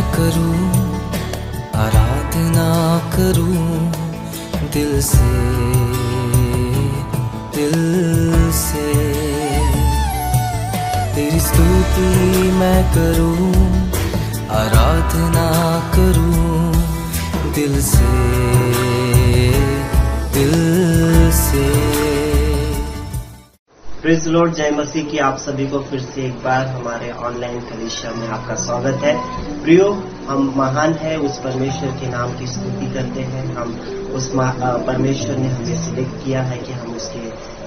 मैं करूं, आराधना करूं दिल से, दिल से। तेरी स्तुति मैं करूं, आराधना करूं दिल से, दिल से। प्रेज़ द लॉर्ड, जय मसीह की आप सभी को फिर से एक बार हमारे ऑनलाइन कलीसिया में आपका स्वागत है। प्रियो, हम महान है उस परमेश्वर के नाम की स्तुति करते हैं। हम उस परमेश्वर ने हमें सिलेक्ट किया है कि हम उसके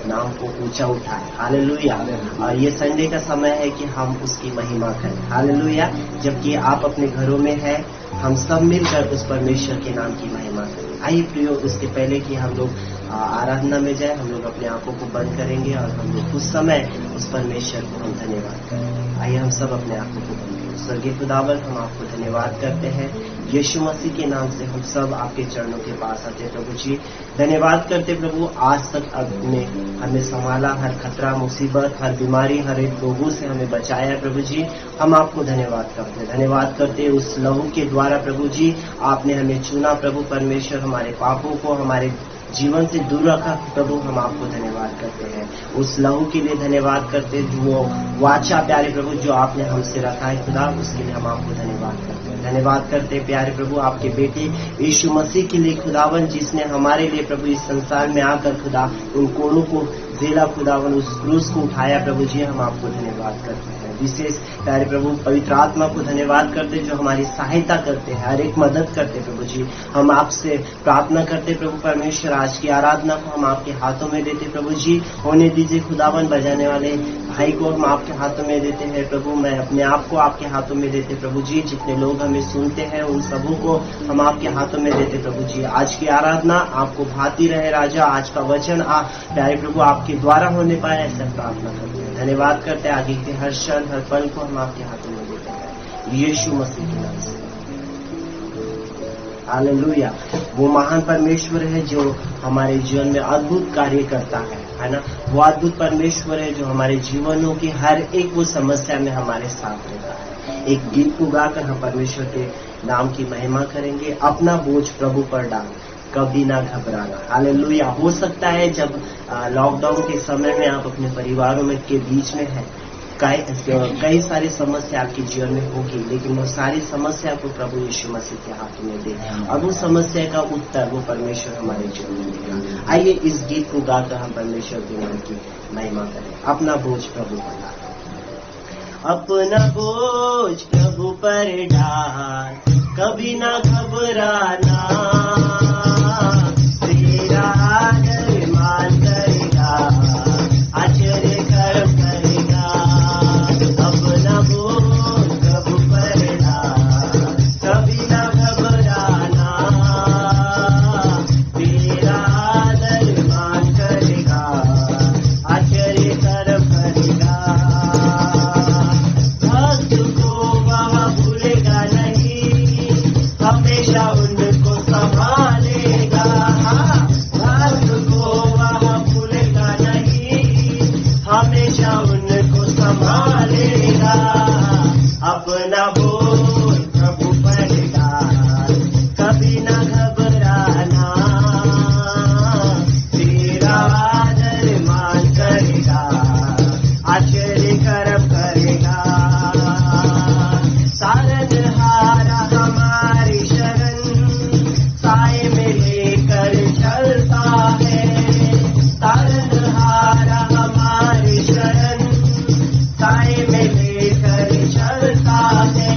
नाम को ऊंचा उठाएं। हालेलुया। और ये संडे का समय है कि हम उसकी महिमा करें। हालेलुया। जबकि आप अपने घरों में हैं, हम सब मिलकर उस परमेश्वर के नाम की महिमा करें। आइए प्रियो, उसके पहले कि हम लोग आराधना में जाए, हम लोग अपने आंखों को बंद करेंगे और हम लोग उस समय उस परमेश्वर को हम धन्यवाद करें। आइए हम सब अपने आंखों को बंद करें। स्वर्गीय खुदावन, हम आपको धन्यवाद करते हैं। यीशु मसीह के नाम से हम सब आपके चरणों के पास आते प्रभु जी। धन्यवाद करते प्रभु, आज तक आपने हमें संभाला, हर खतरा, मुसीबत, हर बीमारी, हर एक रोगों से हमें बचाया प्रभु जी। हम आपको धन्यवाद करते हैं। धन्यवाद करते उस लहू के द्वारा प्रभु जी आपने हमें चुना प्रभु परमेश्वर, हमारे पापों को हमारे जीवन से दूर रखा प्रभु। हम आपको धन्यवाद करते हैं। उस लहू के लिए धन्यवाद करते, जो वाचा प्यारे प्रभु जो आपने हमसे रखा है खुदा, उसके लिए हम आपको धन्यवाद करते हैं। धन्यवाद करते प्यारे प्रभु आपके बेटे यीशु मसीह के लिए खुदावन, जिसने हमारे लिए प्रभु इस संसार में आकर खुदा उन कोड़ों को झेला खुदावन, उस क्रूस को उठाया प्रभु जी। हम आपको धन्यवाद करते हैं। विशेष प्यारे प्रभु पवित्र आत्मा को धन्यवाद करते जो हमारी सहायता करते हैं, हर एक मदद करते प्रभु जी। हम आपसे प्रार्थना करते प्रभु परमेश्वर, आज की आराधना को हम आपके हाथों में देते प्रभु जी। होने दीजिए खुदावन, बजाने वाले भाई को हम आपके हाथों में देते हैं प्रभु। मैं अपने आप को आपके हाथों में देते प्रभु जी। जितने लोग हमें सुनते हैं उन सबों को हम आपके हाथों में देते प्रभु जी। आज की आराधना आपको भाती रहे राजा। आज का वचन प्यारे प्रभु आपके द्वारा होने पाए, ऐसा प्रार्थना करते हैं। धन्यवाद करते हैं। आगे के हर क्षण हर पल को हम आपके हाथों में देते हैं यीशु मसीह के नाम से। हालेलुया। वो महान परमेश्वर है जो हमारे जीवन में अद्भुत कार्य करता है ना। वो अद्भुत परमेश्वर है जो हमारे जीवनों की हर एक वो समस्या में हमारे साथ रहता है। एक गीत को गाकर हम परमेश्वर के नाम की महिमा करेंगे। अपना बोझ प्रभु पर डाल, कभी ना घबराना। हालेलुया। हो सकता है जब लॉकडाउन के समय में आप अपने परिवारों में के बीच में हैं, कई सारी समस्या आपके जीवन में होगी, लेकिन वो सारी समस्या को प्रभु यीशु मसीह के हाथों में दे और वो समस्या का उत्तर वो परमेश्वर हमारे जीवन में देगा। आइए इस गीत को गाकर हम परमेश्वर के नाम की महिमा करें। अपना बोझ प्रभु पर डाल, अपना बोझ प्रभु पर डाल, कभी ना घबराना, तेरा आदर मान करेगा, आश्चर्य कर्म करेगा। अपना बोझ प्रभु पर डाल, कभी ना घबराना, तेरा आदर मान करेगा, आश्चर्य कर्म करेगा। भक्त को वह भूलेगा नहीं, हमेशा उनको संभालेगा। भक्त को वह भूलेगा नहीं, हमेशा उनको संभालेगा। अपना बोझ प्रभु पर डाल, कभी ना घबराना, तेरा आदर मान करेगा, आश्चर्य कर्म करेगा। तारनहारा हमारी शरण, साए में लेकर चलता है। तारनहारा हमारी शरण, साए में लेकर चलता है।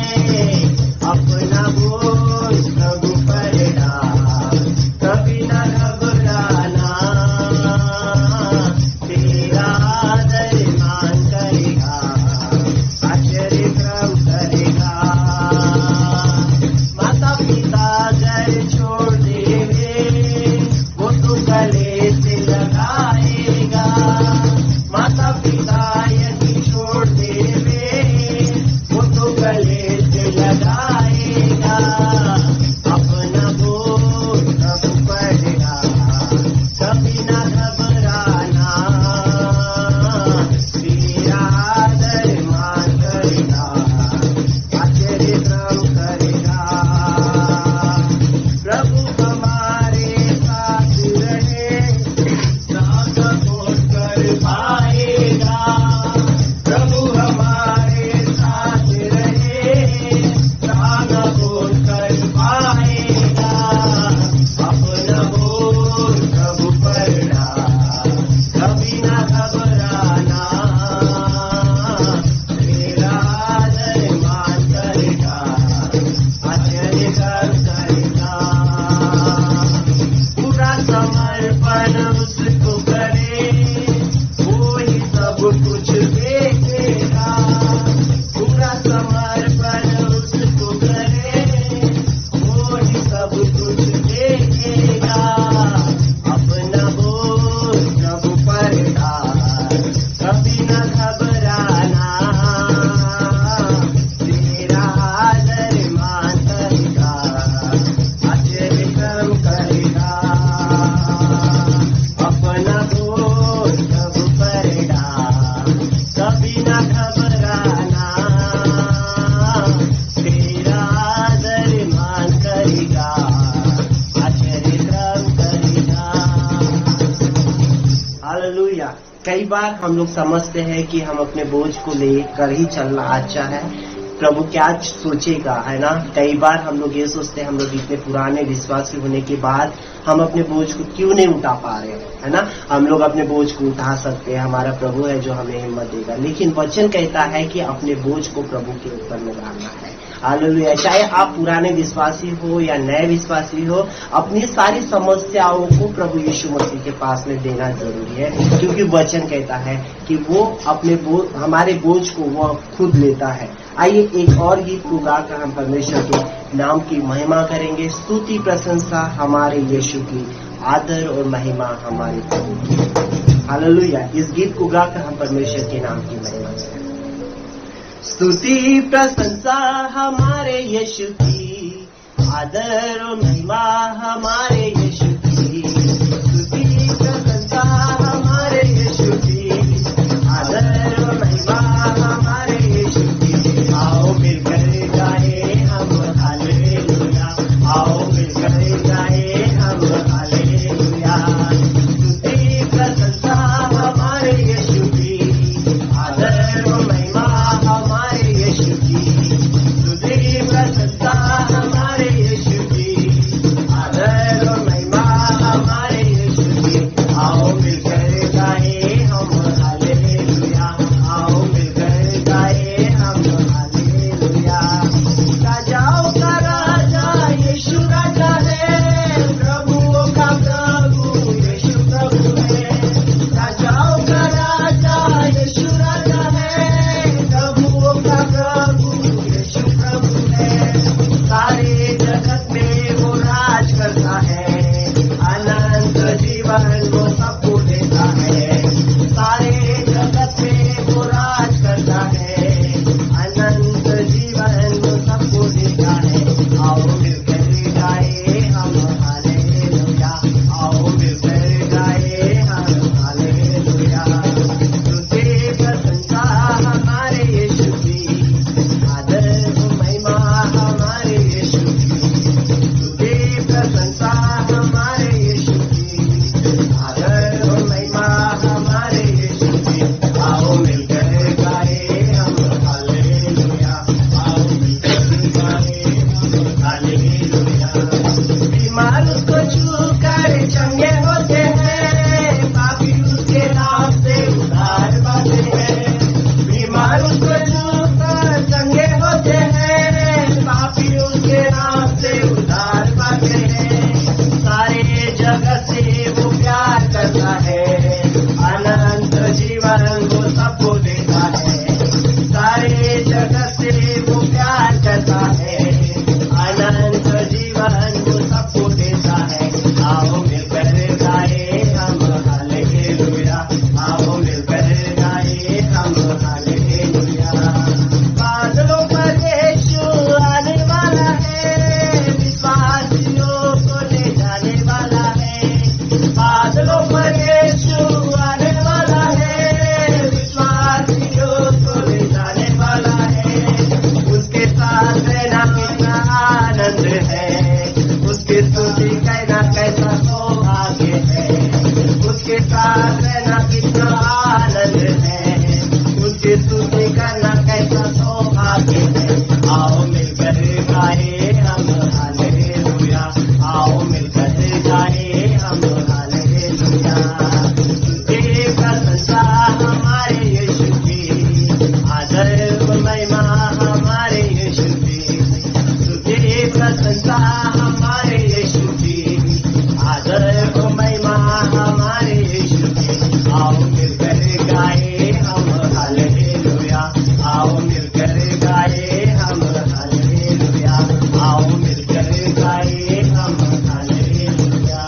अपना बोझ प्रभु पर डाल, कभी ना घबराना, तेरा आदर मान करेगा, आश्चर्य कर्म करेगा। बार हम लोग समझते हैं कि हम अपने बोझ को लेकर ही चलना अच्छा है, प्रभु क्या सोचेगा, है ना। कई बार हम लोग ये सोचते हैं, हम लोग इतने पुराने विश्वासी होने के बाद हम अपने बोझ को क्यों नहीं उठा पा रहे, है ना। हम लोग अपने बोझ को उठा सकते हैं, हमारा प्रभु है जो हमें हिम्मत देगा, लेकिन वचन कहता है कि अपने बोझ को प्रभु के ऊपर में डालना है। हालेलुया। चाहे आप पुराने विश्वासी हो या नए विश्वासी हो, अपनी सारी समस्याओं को प्रभु यीशु मसीह के पास में देना जरूरी है, क्योंकि वचन कहता है कि वो अपने हमारे बोझ को वो खुद लेता है। आइए एक और गीत को गाकर हम परमेश्वर के नाम की महिमा करेंगे। स्तुति प्रशंसा हमारे यीशु की, आदर और महिमा हमारे प्रभु की। हालेलुया। इस गीत को गाकर हम परमेश्वर के नाम की महिमा करेंगे। स्तुति प्रशंसा हमारे यीशु की, आदर और महिमा हमारे यीशु की। स्तुति प्रशंसा हमारे यीशु की, आदर और महिमा हमारे यीशु की। आओ मिलकर गाए हम हालेलुया, आओ मिलकर गाए हम हालेलुया। स्तुति प्रशंसा हमारे यीशु की, आदर और महिमा हमारे यीशु की। स्तुति प्रशंसा हमारे यीशु की, आदर और महिमा हमारे यीशु की। आओ मिलकर गाए हम हालेलुया, आओ मिलकर गाए हम हालेलुया। राजाओं का राजा यीशु राजा है, प्रभुओं का प्रभु यीशु प्रभु है। राजाओं का राजा यीशु राजा है, प्रभुओं का प्रभु यीशु प्रभु है। सारे जगत में वो राज करता है, अनंत जीवन वो सबको देता है। सारे जगत में वो राज करता है, अनंत जीवन वो सबको देता है। आओ मिलकर गाए हम हालेलुया, आओ मिलकर गाए हम हालेलुया। स्तुति प्रशंसा हमारे यीशु की, आदर और महिमा हमारे यीशु की। स्तुति प्रशंसा हमारे यीशु की, आदर और महिमा हमारे यीशु की। आओ मिलकर गाए हम हालेलुया, आओ मिलकर गाए हम हालेलुया। बीमार उसको छूकर चंगे होते हैं, पापी उसके नाम से उद्धार पाते हैं। बीमार उसको छूकर चंगे होते हैं, पापी उसके नाम से उद्धार पाते हैं। सारे जगत से वो प्यार करता है, अनंत जीवन वो सबको देता है। सारे जगत से वो प्यार करता है, अनंत जीवन वो सबको देता है। आओ मिलकर गाए हम हालेलुया, आओ मिलकर गाए हम हालेलुया। बादलों पर यीशु आने वाला है, विश्वासियों को ले जाने वाला है। बादलों पर यीशु आने वाला है, विश्वासियों को ले जाने वाला है। उसके साथ रहना कितना आनंद है, उसकी स्तुति कहना कैसा सौभाग्य है। उसके साथ रहना कितना आनंद है, उसकी स्तुति करना कैसा सौभाग्य है। आओ मिलकर गाए हम हालेलुया, आओ मिलकर गाए हम हालेलुया। स्तुति प्रशंसा हमारे यीशु की, आदर और महिमा हमारे यीशु की। स्तुति प्रशंसा हमारे यीशु की, आदर और महिमा हमारे यीशु की। आओ मिलकर गाए हम हालेलुया, आओ मिलकर गाए हम हालेलुया, आओ मिलकर गाए हम हालेलुया।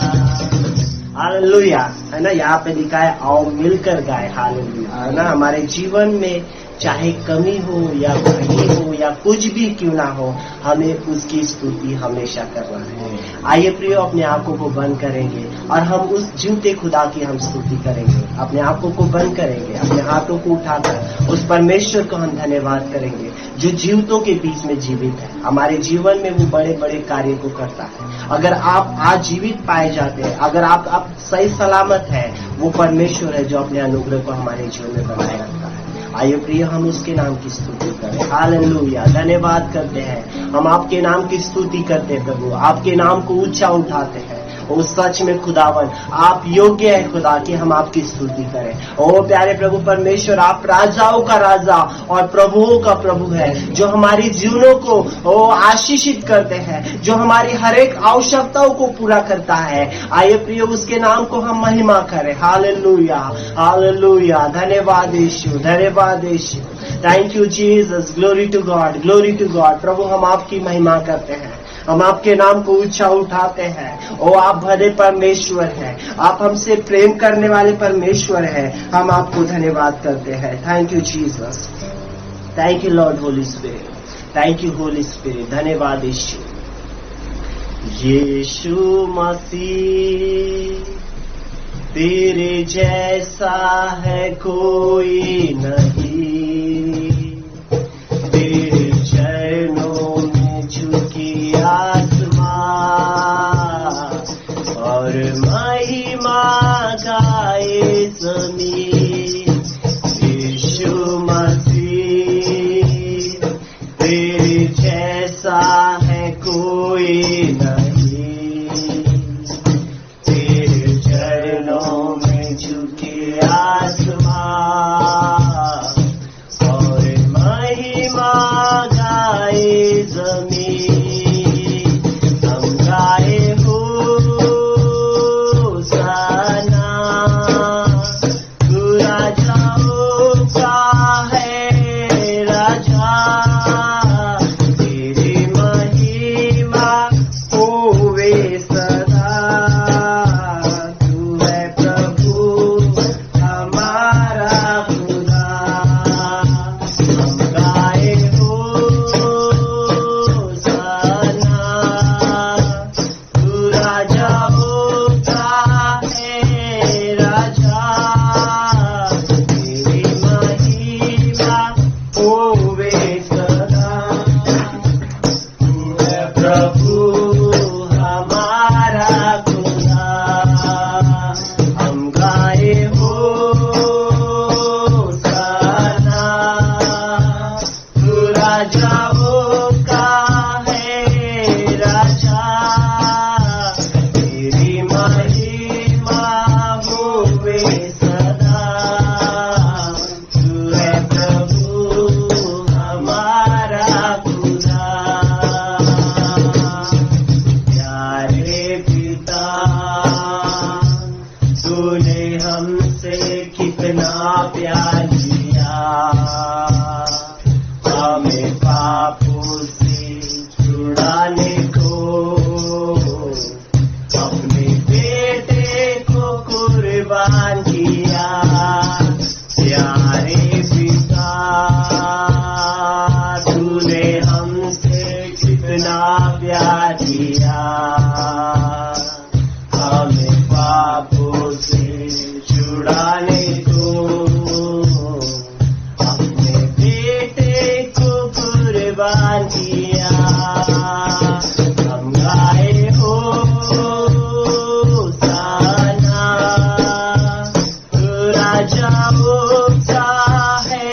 हालेलुया, है ना। यहाँ पे लिखा है आओ मिलकर गाए हालेलुया, है ना। हमारे जीवन में चाहे कमी हो या कहीं हो या कुछ भी क्यों ना हो, हमें उसकी स्तुति हमेशा करना है। आइए प्रियो, अपने आंखों को बंद करेंगे और हम उस जीवते खुदा की हम स्तुति करेंगे। अपने आंखों को बंद करेंगे, अपने हाथों को उठाकर उस परमेश्वर को हम धन्यवाद करेंगे जो जीवितों के बीच में जीवित है। हमारे जीवन में वो बड़े बड़े कार्य को करता है। अगर आप आज जीवित पाए जाते हैं, अगर आप सही सलामत है, वो परमेश्वर है जो अपने अनुग्रह को हमारे जीवन में बनाए रखता है। आइए प्रिय, हम उसके नाम की स्तुति करें। हालेलुया, धन्यवाद करते हैं, हम आपके नाम की स्तुति करते हैं प्रभु, आपके नाम को ऊंचा उठाते हैं। ओ सच में खुदावन, आप योग्य है खुदा कि हम आपकी स्तुति करें। ओ प्यारे प्रभु परमेश्वर, आप राजाओं का राजा और प्रभुओं का प्रभु है, जो हमारी जीवनों को आशीषित करते हैं, जो हमारी हर एक आवश्यकताओं को पूरा करता है। आइए प्रिय, उसके नाम को हम महिमा करें। हालेलुया, हालेलुया, धन्यवाद यीशु, धन्यवाद Yeshu. Thank you Jesus, glory to God, glory to God. प्रभु, हम आपकी महिमा करते हैं, हम आपके नाम को ऊंचा उठाते हैं। ओ आप भरे परमेश्वर हैं, आप हमसे प्रेम करने वाले परमेश्वर हैं। हम आपको धन्यवाद करते हैं। Thank you Jesus, thank you Lord Holi spirit, thank you Holi spirit. धन्यवाद यीशु। यीशु मसीह, तेरे जैसा है कोई नहीं, तेरे चरणों में झुकी आसमां और महिमा गाए ज़मीन। यीशु मसीह, तेरे जैसा है कोई नहीं, तेरे चरणों में झुके आसमां और महिमा गाए ज़मीन। हम गाए होसाना, तू राजाओं का है राजा, तेरी महिमा होवे सदा। तू है प्रभु हमारा खुदा। हम गाए होसाना, तू राजाओं का है राजा, तेरी महिमा होवे सदा। तू है प्रभु हमारा खुदा। हम गाए होसाना, तू राजाओं का है राजा, तेरी महिमा होवे सदा। तू है प्रभु हमारा खुदा। प्यारे पिता, तूने हमसे कितना प्यार किया, हमें पापों से छुड़ाने को अपने बेटे को कुर्बान किया। प्यारे पिता, तूने हमसे कितना प्यार किया, हमें पापों से छुड़ाने को अपने बेटे को कुर्बान किया। हम गाए होसाना, तू राजाओं का है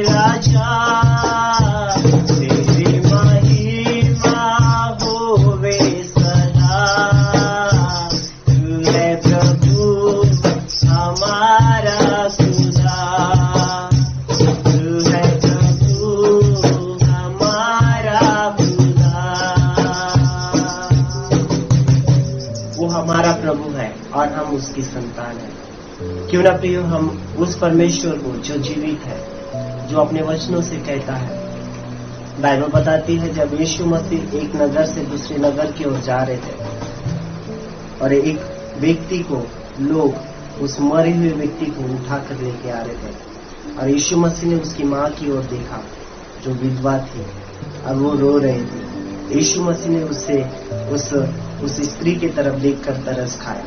राजा, तेरी महिमा होवे सदा। तू है प्रभु हमारा खुदा। तू है प्रभु हमारा खुदा। वो हमारा प्रभु है और हम उसकी संतान हैं। क्यों ना प्रियो, हम उस परमेश्वर को जो जीवित है, जो अपने वचनों से कहता है। बाइबल बताती है जब यीशु मसीह एक नगर से दूसरे नगर की ओर जा रहे थे और एक व्यक्ति को लोग उस मरे हुए व्यक्ति को उठाकर लेके आ रहे थे, और यीशु मसीह ने उसकी माँ की ओर देखा जो विधवा थी और वो रो रही थी। यीशु मसीह ने उससे उस स्त्री की तरफ देखकर तरस खाया।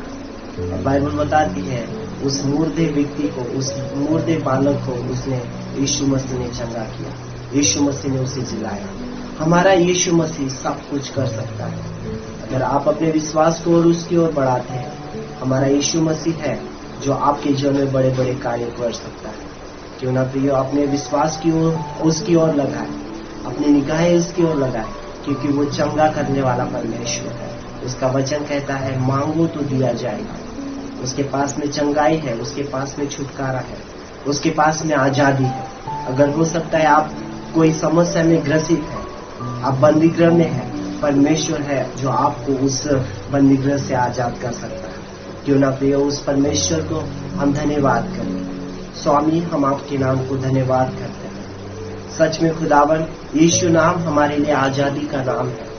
और बाइबल बताती है उस मुर्दे व्यक्ति को, उस मुर्दे बालक को उसने यीशु मसीह ने चंगा किया। यीशु मसीह ने उसे जिलाया। हमारा यीशु मसीह सब कुछ कर सकता है अगर आप अपने विश्वास को और उसकी ओर बढ़ाते हैं। हमारा यीशु मसीह है जो आपके जीवन में बड़े बड़े कार्य कर सकता है। क्यों ना प्रियो अपने विश्वास की ओर उसकी ओर लगाए, अपनी निगाहें उसकी ओर लगाए, क्योंकि वो चंगा करने वाला परमेश्वर है। उसका वचन कहता है मांगो तो दिया जाएगा। उसके पास में चंगाई है, उसके पास में छुटकारा है, उसके पास में आजादी है। अगर हो सकता है आप कोई समस्या में ग्रसित है, आप बंदीगृह में है, परमेश्वर है जो आपको उस बंदीगृह से आजाद कर सकता है। क्यों ना प्रियो उस परमेश्वर को हम धन्यवाद करें। स्वामी हम आपके नाम को धन्यवाद करते हैं। सच में खुदावन यीशु नाम हमारे लिए आजादी का नाम है।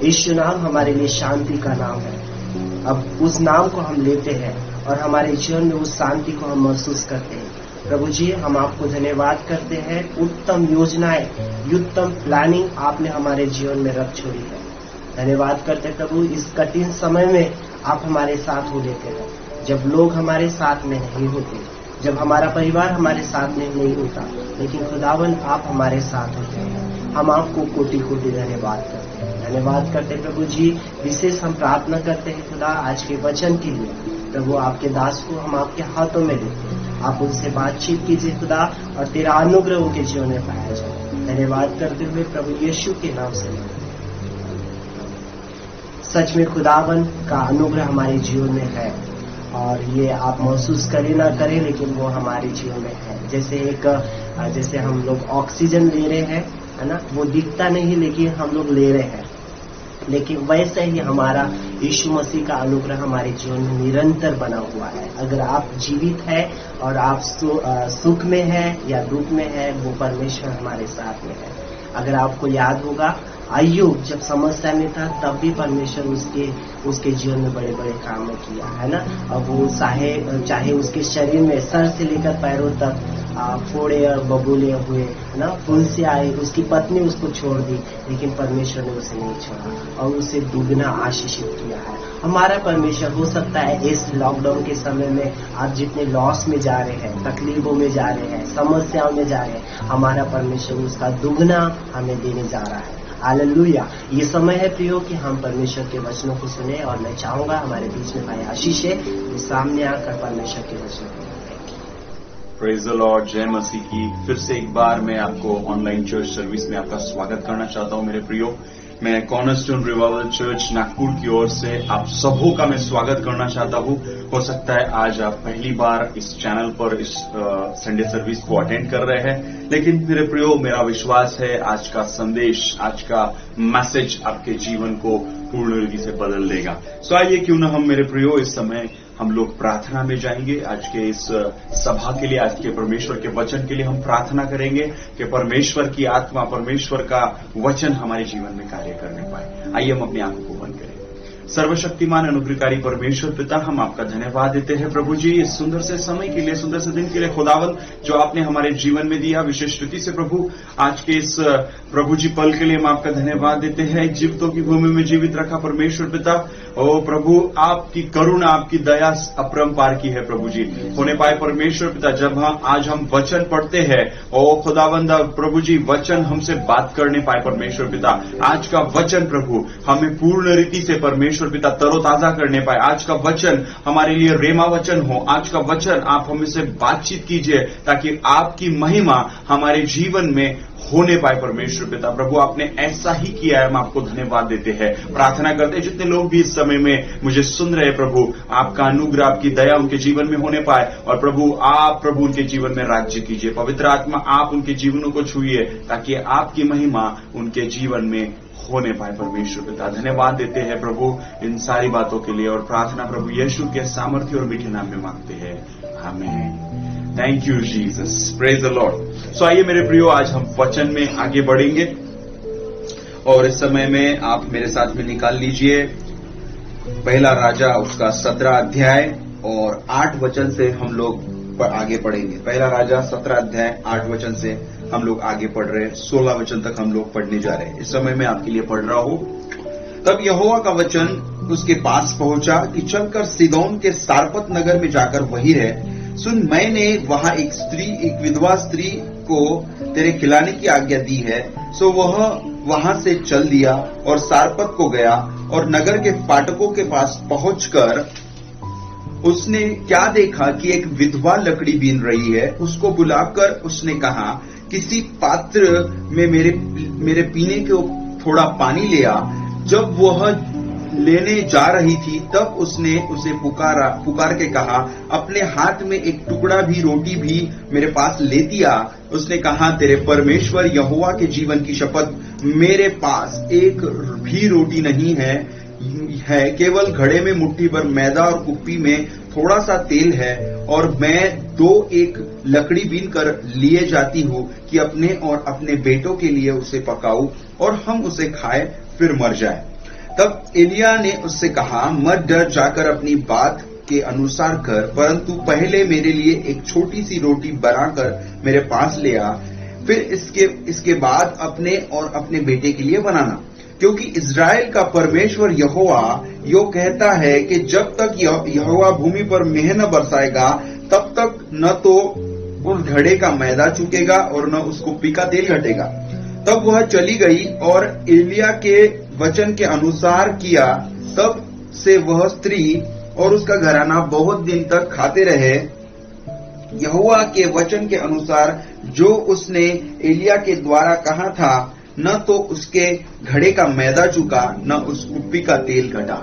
यीशु नाम हमारे लिए शांति का नाम है। अब उस नाम को हम लेते हैं और हमारे जीवन में उस शांति को हम महसूस करते हैं। प्रभु जी हम आपको धन्यवाद करते हैं। उत्तम योजनाएं, उत्तम प्लानिंग आपने हमारे जीवन में रख छोड़ी है। धन्यवाद करते प्रभु इस कठिन समय में आप हमारे साथ हो लेते हैं। जब लोग हमारे साथ में नहीं होते, जब हमारा परिवार हमारे साथ में नहीं होता, लेकिन खुदावन आप हमारे साथ होते हैं। हम आपको कोटि कोटि धन्यवाद करते हैं। धन्यवाद करते प्रभु जी। विशेष हम प्रार्थना करते हैं खुदा आज के वचन के लिए। प्रभु आपके दास को हम आपके हाथों में देते हैं। आप उनसे बातचीत कीजिए खुदा और तेरा अनुग्रह उनके जीवन में पाया जाए। धन्यवाद करते हुए प्रभु यीशु के नाम से सच में खुदावन का अनुग्रह हमारे जीवन में है और ये आप महसूस करें ना करें लेकिन वो हमारे जीवन में है। जैसे हम लोग ऑक्सीजन ले रहे हैं, है ना, वो दिखता नहीं लेकिन हम लोग ले रहे हैं। लेकिन वैसे ही हमारा यीशु मसीह का अनुग्रह हमारे जीवन में निरंतर बना हुआ है। अगर आप जीवित है और आप सुख में है या दुख में है, वो परमेश्वर हमारे साथ में है। अगर आपको याद होगा अय्यूब जब समस्या में था तब भी परमेश्वर उसके जीवन में बड़े बड़े काम किया, है ना। अब वो चाहे उसके शरीर में सर से लेकर पैरों तक फोड़े और बबूले हुए, है ना, फुंसी आए, उसकी पत्नी उसको छोड़ दी, लेकिन परमेश्वर ने उसे नहीं छोड़ा और उसे दुगना आशीषित किया है। हमारा परमेश्वर हो सकता है इस लॉकडाउन के समय में आप जितने लॉस में जा रहे हैं, तकलीफों में जा रहे हैं, समस्याओं में जा रहे हैं, हमारा परमेश्वर उसका दुगना हमें देने जा रहा है। हालेलुया। ये समय है प्रियो कि हम परमेश्वर के वचनों को सुने और मैं चाहूंगा हमारे बीच में भाई आशीष है जो सामने आकर परमेश्वर के वचनों को प्रेज द लॉर्ड। जय मसीह की। फिर से एक बार मैं आपको ऑनलाइन चर्च सर्विस में आपका स्वागत करना चाहता हूं मेरे प्रियो। मैं कॉर्नरस्टोन रिवाइवल चर्च नागपुर की ओर से आप सबों का मैं स्वागत करना चाहता हूं। हो सकता है आज आप पहली बार इस चैनल पर इस संडे सर्विस को अटेंड कर रहे हैं, लेकिन मेरे प्रियो मेरा विश्वास है आज का संदेश, आज का मैसेज आपके जीवन को पूर्ण रीति से बदल देगा। सो आइए क्यों ना हम मेरे प्रियो इस समय हम लोग प्रार्थना में जाएंगे। आज के इस सभा के लिए, आज के परमेश्वर के वचन के लिए हम प्रार्थना करेंगे कि परमेश्वर की आत्मा, परमेश्वर का वचन हमारे जीवन में कार्य करने पाए। आइए हम अपनी आंखों को बंद करें। सर्वशक्तिमान अनुग्रहकारी परमेश्वर पिता, हम आपका धन्यवाद देते हैं प्रभु जी इस सुंदर से समय के लिए, सुंदर से दिन के लिए खुदावन जो आपने हमारे जीवन में दिया विशेष रीति से प्रभु। आज के इस प्रभु जी पल के लिए हम आपका धन्यवाद देते हैं। जीवितों की भूमि में जीवित रखा परमेश्वर पिता। ओ प्रभु आपकी करुणा, आपकी दया अपरंपार की है प्रभु जी। होने पाए परमेश्वर पिता जब आज हम वचन पढ़ते हैं, ओ खुदावंद प्रभु जी वचन हमसे बात करने पाए परमेश्वर पिता। आज का वचन प्रभु हमें पूर्ण रीति से परमेश्वर पिता तरोताजा करने पाए। आज का वचन हमारे लिए रेमा वचन हो। आज का वचन आप हमसे बातचीत कीजिए ताकि आपकी महिमा हमारे जीवन में होने पाए परमेश्वर पिता। प्रभु आपने ऐसा ही किया है, हम आपको धन्यवाद देते हैं। प्रार्थना करते हैं जितने लोग भी इस समय में मुझे सुन रहे हैं प्रभु, आपका अनुग्रह, आपकी दया उनके जीवन में होने पाए और प्रभु आप प्रभु उनके जीवन में राज्य कीजिए। पवित्र आत्मा आप उनके जीवनों को छुइए ताकि आपकी महिमा उनके जीवन में होने पाए परमेश्वर पिता। धन्यवाद देते हैं प्रभु इन सारी बातों के लिए और प्रार्थना प्रभु यीशु के सामर्थ्य और मीठे नाम में मांगते हैं, आमीन। Thank you Jesus, praise the Lord. So आइए मेरे प्रियो आज हम वचन में आगे बढ़ेंगे और इस समय में आप मेरे साथ में निकाल लीजिए पहला राजा उसका 17 अध्याय और 8 वचन से हम लोग पर आगे पढ़ेंगे। पहला राजा 17 अध्याय 8 वचन से हम लोग आगे पढ़ रहे हैं, 16 वचन तक हम लोग पढ़ने जा रहे हैं। इस समय मैं आपके लिए पढ़ रहा हूं। तब यहोवा का वचन उसके पास पहुंचा कि चलकर सीदोन के सारपत नगर में जाकर वहीं रह। सुन, मैंने वहां एक विधवा स्त्री को तेरे खिलाने की आज्ञा दी है। सो वह वहां से चल दिया और सारपत को गया और नगर के फाटकों के पास पहुंचकर उसने क्या देखा कि एक विधवा लकड़ी बीन रही है। उसको बुलाकर उसने कहा, किसी पात्र में मेरे पीने को थोड़ा पानी ले आ। जब वह लेने जा रही थी तब उसने उसे पुकार के कहा, अपने हाथ में एक टुकड़ा भी रोटी भी मेरे पास लेती आ। उसने कहा, तेरे परमेश्वर यहोवा के जीवन की शपथ, मेरे पास एक भी रोटी नहीं है, केवल घड़े में मुट्ठी भर मैदा और कुप्पी में थोड़ा सा तेल है, और मैं एक लकड़ी बीन कर लिए जाती हूँ कि अपने और अपने बेटों के लिए उसे पकाऊं और हम उसे खाए फिर मर जाए। तब एलिया ने उससे कहा, मत डर, जाकर अपनी बात के अनुसार कर, परंतु पहले मेरे लिए एक छोटी सी रोटी बनाकर मेरे पास ले आ, फिर इसके बाद अपने और अपने बेटे के लिए बनाना, क्योंकि इज़राइल का परमेश्वर यहोवा यो कहता है कि जब तक यहोवा भूमि पर मेह न बरसाएगा तब तक न तो उस घड़े का मैदा चुकेगा और न उस कुप्पी का तेल घटेगा। तब वह चली गई और एलिया के वचन के अनुसार किया। तब से वह स्त्री और उसका घराना बहुत दिन तक खाते रहे, यहोवा के वचन के अनुसार जो उसने एलिया के द्वारा कहा था। न तो उसके घड़े का मैदा चुका, न उस कुप्पी का तेल घटा।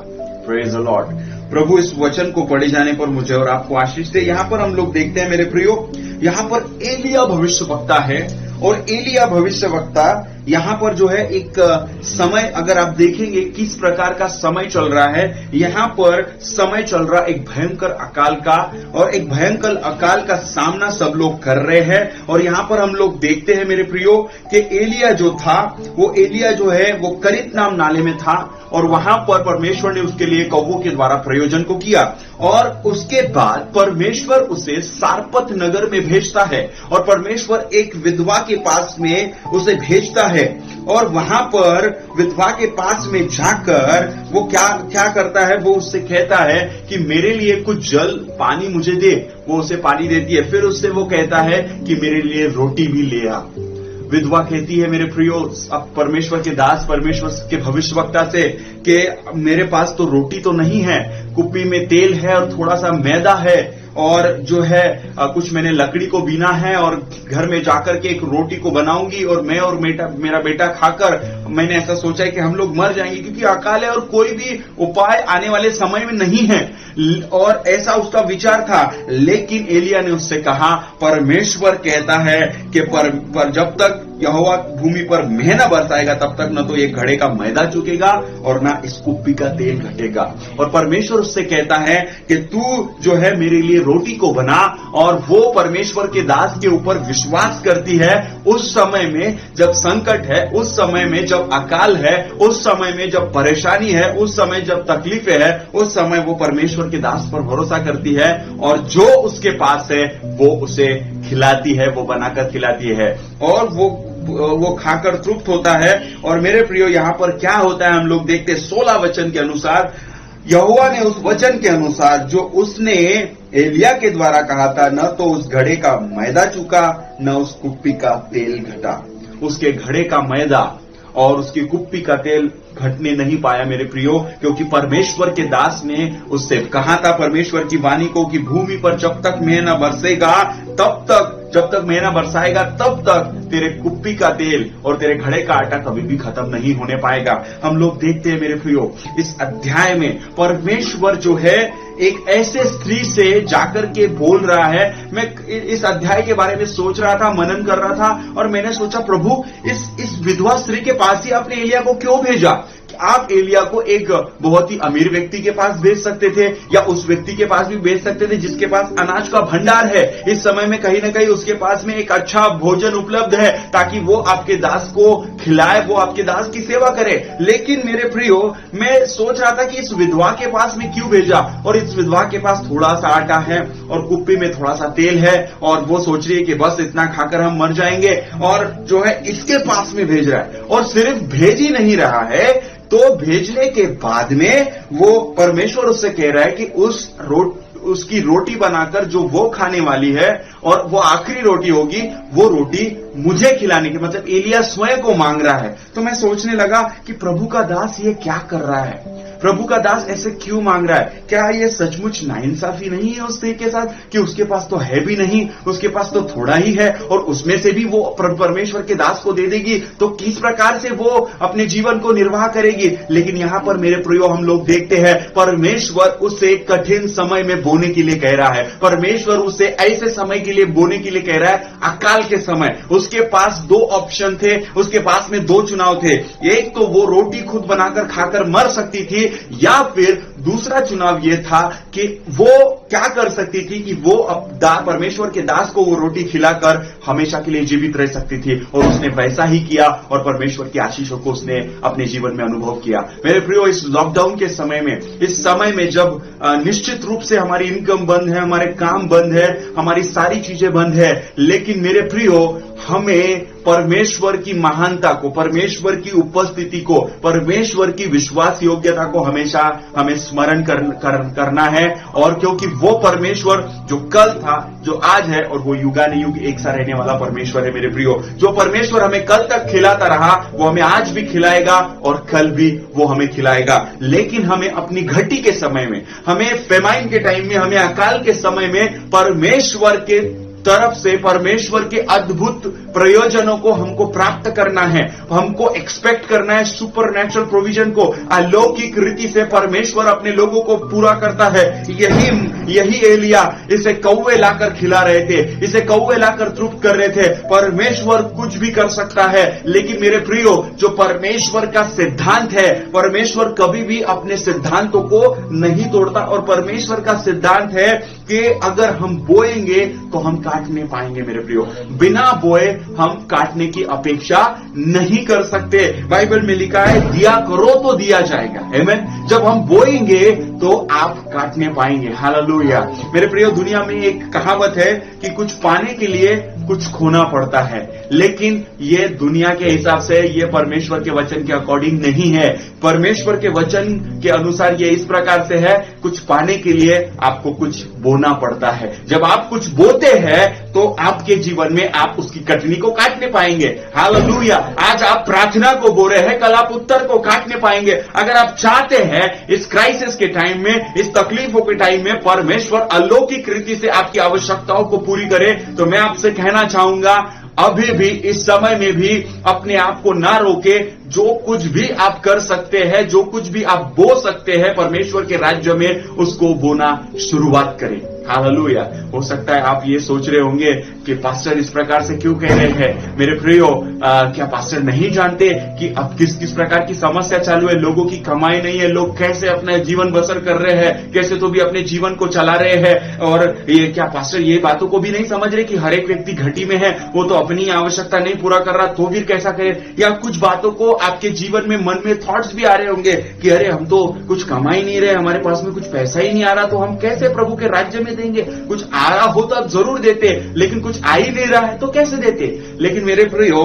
Praise the Lord. प्रभु इस वचन को पढ़े जाने पर मुझे और आपको आशीष दे। यहाँ पर हम लोग देखते हैं मेरे प्रियो, यहाँ पर एलिया भविष्यवक्ता है, और एलिया भविष्यवक्ता यहाँ पर जो है एक समय, अगर आप देखेंगे किस प्रकार का समय चल रहा है, यहाँ पर समय चल रहा एक भयंकर अकाल का, और एक भयंकर अकाल का सामना सब लोग कर रहे हैं। और यहाँ पर हम लोग देखते हैं मेरे प्रियो कि एलिया जो था, वो एलिया जो है वो करीत नाम नाले में था, और वहां पर परमेश्वर ने उसके लिए कौवों के द्वारा प्रयोजन को किया, और उसके बाद परमेश्वर उसे सारपत नगर में भेजता है, और परमेश्वर एक विधवा के पास में उसे भेजता है, और वहां पर विधवा के पास में जाकर वो क्या करता है, वो उससे कहता है कि मेरे लिए कुछ जल पानी मुझे दे। वो उसे पानी देती है, फिर उससे वो कहता है कि मेरे लिए रोटी भी ले आ। विधवा कहती है मेरे प्रियो अब परमेश्वर के दास, परमेश्वर के भविष्यवक्ता से कि मेरे पास तो रोटी तो नहीं है, कुप्पी में तेल है और थोड़ा सा मैदा है, और जो है कुछ मैंने लकड़ी को बीना है, और घर में जाकर के एक रोटी को बनाऊंगी, और मैं और मेरा बेटा खाकर मैंने ऐसा सोचा है कि हम लोग मर जाएंगे, क्योंकि अकाल है और कोई भी उपाय आने वाले समय में नहीं है। और ऐसा उसका विचार था। लेकिन एलिया ने उससे कहा, परमेश्वर कहता है कि पर जब तक यहोवा भूमि पर मेह न बरसाएगा तब तक न तो ये घड़े का मैदा चुकेगा और न इस कुप्पी का तेल घटेगा। और परमेश्वर उससे कहता है कि तू जो है मेरे लिए रोटी को बना, और वो परमेश्वर के दास के ऊपर विश्वास करती है उस समय में जब संकट है, उस समय में जब अकाल है, उस समय में जब परेशानी है, उस समय जब तकलीफें है, उस समय वो परमेश्वर के दास पर भरोसा करती है, और जो उसके पास है वो उसे खिलाती है, वो बनाकर खिलाती है, और वो खाकर तृप्त होता है। और मेरे प्रियो यहाँ पर क्या होता है हम लोग देखते हैं 16 वचन के अनुसार, यहोवा ने उस वचन के अनुसार जो उसने एलिया के द्वारा कहा था, न तो उस घड़े का मैदा चुका, न उस कुप्पी का तेल घटा। उसके घड़े का मैदा और उसकी कुप्पी का तेल घटने नहीं पाया मेरे प्रियो, क्योंकि परमेश्वर के दास ने उससे कहा था, परमेश्वर की वाणी को, कि भूमि पर जब तक मेह न बरसेगा तब तक, जब तक मेह न बरसाएगा तब तक तेरे कुप्पी का तेल और तेरे घड़े का आटा कभी भी खत्म नहीं होने पाएगा। हम लोग देखते हैं मेरे प्रियो इस अध्याय में परमेश्वर जो है एक ऐसे स्त्री से जाकर के बोल रहा है। मैं इस अध्याय के बारे में सोच रहा था, मनन कर रहा था, और मैंने सोचा प्रभु इस विधवा स्त्री के पास ही आपने एलिया को क्यों भेजा? आप एलिया को एक बहुत ही अमीर व्यक्ति के पास भेज सकते थे, या उस व्यक्ति के पास भी भेज सकते थे जिसके पास अनाज का भंडार है। इस समय में कहीं ना कहीं उसके पास में एक अच्छा भोजन उपलब्ध है, ताकि वो आपके दास को खिलाए, वो आपके दास की सेवा करे। लेकिन मेरे प्रियो, मैं सोच रहा था कि इस विधवा के पास में क्यों भेजा, और इस विधवा के पास थोड़ा सा आटा है और कुप्पी में थोड़ा सा तेल है, और वो सोच रही है कि बस इतना खाकर हम मर जाएंगे, और जो है इसके पास में भेज रहा है। और सिर्फ भेज ही नहीं रहा है, तो भेजने के बाद में वो परमेश्वर उससे कह रहा है कि उसकी रोटी बनाकर जो वो खाने वाली है, और वो आखिरी रोटी होगी, वो रोटी मुझे खिलाने की, मतलब एलिया स्वयं को मांग रहा है। तो मैं सोचने लगा कि प्रभु का दास ये क्या कर रहा है, प्रभु का दास ऐसे क्यों मांग रहा है? क्या ये सचमुच नाइंसाफी नहीं है उस स्त्री के साथ कि उसके पास तो है भी नहीं, उसके पास तो थोड़ा ही है, और उसमें से भी वो परमेश्वर के दास को दे देगी, तो किस प्रकार से वो अपने जीवन को निर्वाह करेगी? लेकिन यहां पर मेरे प्रियो, हम लोग देखते हैं परमेश्वर उसे कठिन समय में बोने के लिए कह रहा है। परमेश्वर उसे ऐसे समय के लिए बोने के लिए कह रहा है, अकाल के समय। उसके पास दो ऑप्शन थे, उसके पास में दो चुनाव थे। एक तो वो रोटी खुद बनाकर खाकर मर सकती थी, या फिर दूसरा चुनाव यह था कि वो क्या कर सकती थी कि वो परमेश्वर के दास को वो रोटी खिलाकर हमेशा के लिए जीवित रह सकती थी। और उसने वैसा ही किया, और परमेश्वर की आशीषों को उसने अपने जीवन में अनुभव किया। मेरे प्रियो, इस लॉकडाउन के समय में, इस समय में जब निश्चित रूप से हमारी इनकम बंद है, हमारे काम बंद है, हमारी सारी चीजें बंद है, लेकिन मेरे प्रियो, हमें परमेश्वर की महानता को, परमेश्वर की उपस्थिति को, परमेश्वर की विश्वास योग्यता को हमेशा हमें स्मरण करना है। और क्योंकि वो परमेश्वर जो कल था, जो आज है, और वो युगानुयुग एक सा रहने वाला परमेश्वर है। मेरे प्रियो, जो परमेश्वर हमें कल तक खिलाता रहा, वो हमें आज भी खिलाएगा और कल भी वो हमें खिलाएगा। लेकिन हमें अपनी घटी के समय में, हमें फेमाइन के टाइम में, हमें अकाल के समय में परमेश्वर के तरफ से, परमेश्वर के अद्भुत प्रयोजनों को हमको प्राप्त करना है। हमको एक्सपेक्ट करना है सुपरनैचुरल प्रोविजन को। अलौकिक रीति से परमेश्वर अपने लोगों को पूरा करता है। यही एलिया इसे कौवे लाकर खिला रहे थे, इसे कौवे लाकर तृप्त कर रहे थे। परमेश्वर कुछ भी कर सकता है। लेकिन मेरे प्रियो, जो परमेश्वर का सिद्धांत है, परमेश्वर कभी भी अपने सिद्धांतों को नहीं तोड़ता। और परमेश्वर का सिद्धांत है कि अगर हम बोएंगे तो हम काटने पाएंगे। मेरे प्रियो, बिना बोए हम काटने की अपेक्षा नहीं कर सकते। बाइबल में लिखा है, दिया करो तो दिया जाएगा। आमीन। जब हम बोएंगे तो आप काटने पाएंगे। हालेलुया। मेरे प्रियो, दुनिया में एक कहावत है कि कुछ पाने के लिए कुछ खोना पड़ता है, लेकिन ये दुनिया के हिसाब से, ये परमेश्वर के वचन के अकॉर्डिंग नहीं है। परमेश्वर के वचन के अनुसार ये इस प्रकार से है, कुछ पाने के लिए आपको कुछ बोना पड़ता है। जब आप कुछ बोते हैं तो आपके जीवन में आप उसकी कटनी को काटने पाएंगे। हालेलुया। आज आप प्रार्थना को बो रहे हैं, कल आप उत्तर को काटने पाएंगे। अगर आप चाहते हैं इस क्राइसिस के टाइम में, इस तकलीफों के टाइम में परमेश्वर अलौकिक रीति से आपकी आवश्यकताओं को पूरी करे, तो मैं आपसे कहना चाहूंगा, अभी भी इस समय में भी अपने आप को ना रोके। जो कुछ भी आप कर सकते हैं, जो कुछ भी आप बो सकते हैं परमेश्वर के राज्य में, उसको बोना शुरुआत करें। हालेलुया। हो सकता है आप ये सोच रहे होंगे कि पास्टर इस प्रकार से क्यों कह रहे हैं। मेरे प्रियो, क्या पास्टर नहीं जानते कि अब किस किस प्रकार की समस्या चालू है? लोगों की कमाई नहीं है, लोग कैसे अपना जीवन बसर कर रहे हैं, कैसे तो भी अपने जीवन को चला रहे हैं। और ये क्या पास्टर ये बातों को भी नहीं समझ रहे कि हर एक व्यक्ति घटी में है, वो तो अपनी आवश्यकता नहीं पूरा कर रहा, तो फिर कैसा करे? या कुछ बातों को आपके जीवन में, मन में थॉट्स भी आ रहे होंगे कि अरे हम तो कुछ कमा ही नहीं रहे, हमारे पास में कुछ पैसा ही नहीं आ रहा, तो हम कैसे प्रभु के राज्य में देंगे? कुछ आ रहा हो तो जरूर देते, लेकिन कुछ आ ही नहीं रहा है तो कैसे देते? लेकिन मेरे प्रियो,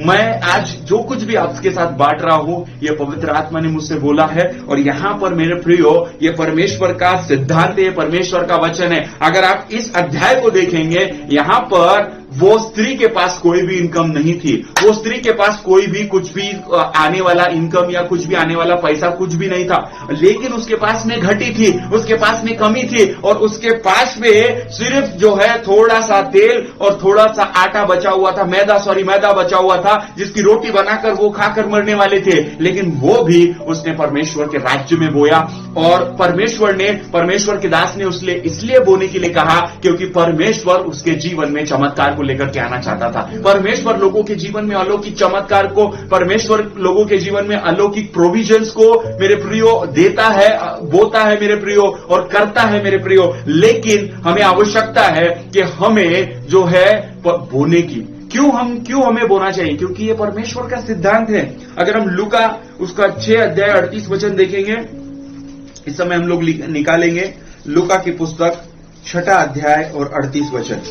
मैं आज जो कुछ भी आपके साथ बांट रहा हूं, यह पवित्र आत्मा ने मुझसे बोला है। और यहां पर मेरे प्रियो, यह परमेश्वर का सिद्धांत है, परमेश्वर का वचन है। अगर आप इस अध्याय को देखेंगे, यहां पर वो स्त्री के पास कोई भी इनकम नहीं थी। वो स्त्री के पास कोई भी कुछ भी आने वाला इनकम या कुछ भी आने वाला पैसा कुछ भी नहीं था, लेकिन उसके पास में घटी थी, उसके पास में कमी थी, और उसके पास में सिर्फ जो है थोड़ा सा तेल और थोड़ा सा आटा बचा हुआ था, मैदा बचा हुआ था, जिसकी रोटी बनाकर वो खाकर मरने वाले थे। लेकिन वो भी उसने परमेश्वर के राज्य में बोया। और परमेश्वर के दास ने उसने इसलिए बोने के लिए कहा क्योंकि परमेश्वर उसके जीवन में चमत्कार को लेकर के आना चाहता था। परमेश्वर लोगों के जीवन में अलौकिक चमत्कार को, परमेश्वर लोगों के जीवन में अलौकिक प्रोविजंस को मेरे प्रियो देता है, बोता है मेरे प्रियो, और करता है मेरे प्रियो। लेकिन हमें आवश्यकता है कि हमें जो है बोने की। क्यों हमें बोना चाहिए? क्योंकि ये परमेश्वर का सिद्धांत है। अगर हम लूका उसका 6 अध्याय 38 वचन देखेंगे, इस समय हम लोग निकालेंगे लूका की पुस्तक 6 अध्याय और 38 वचन।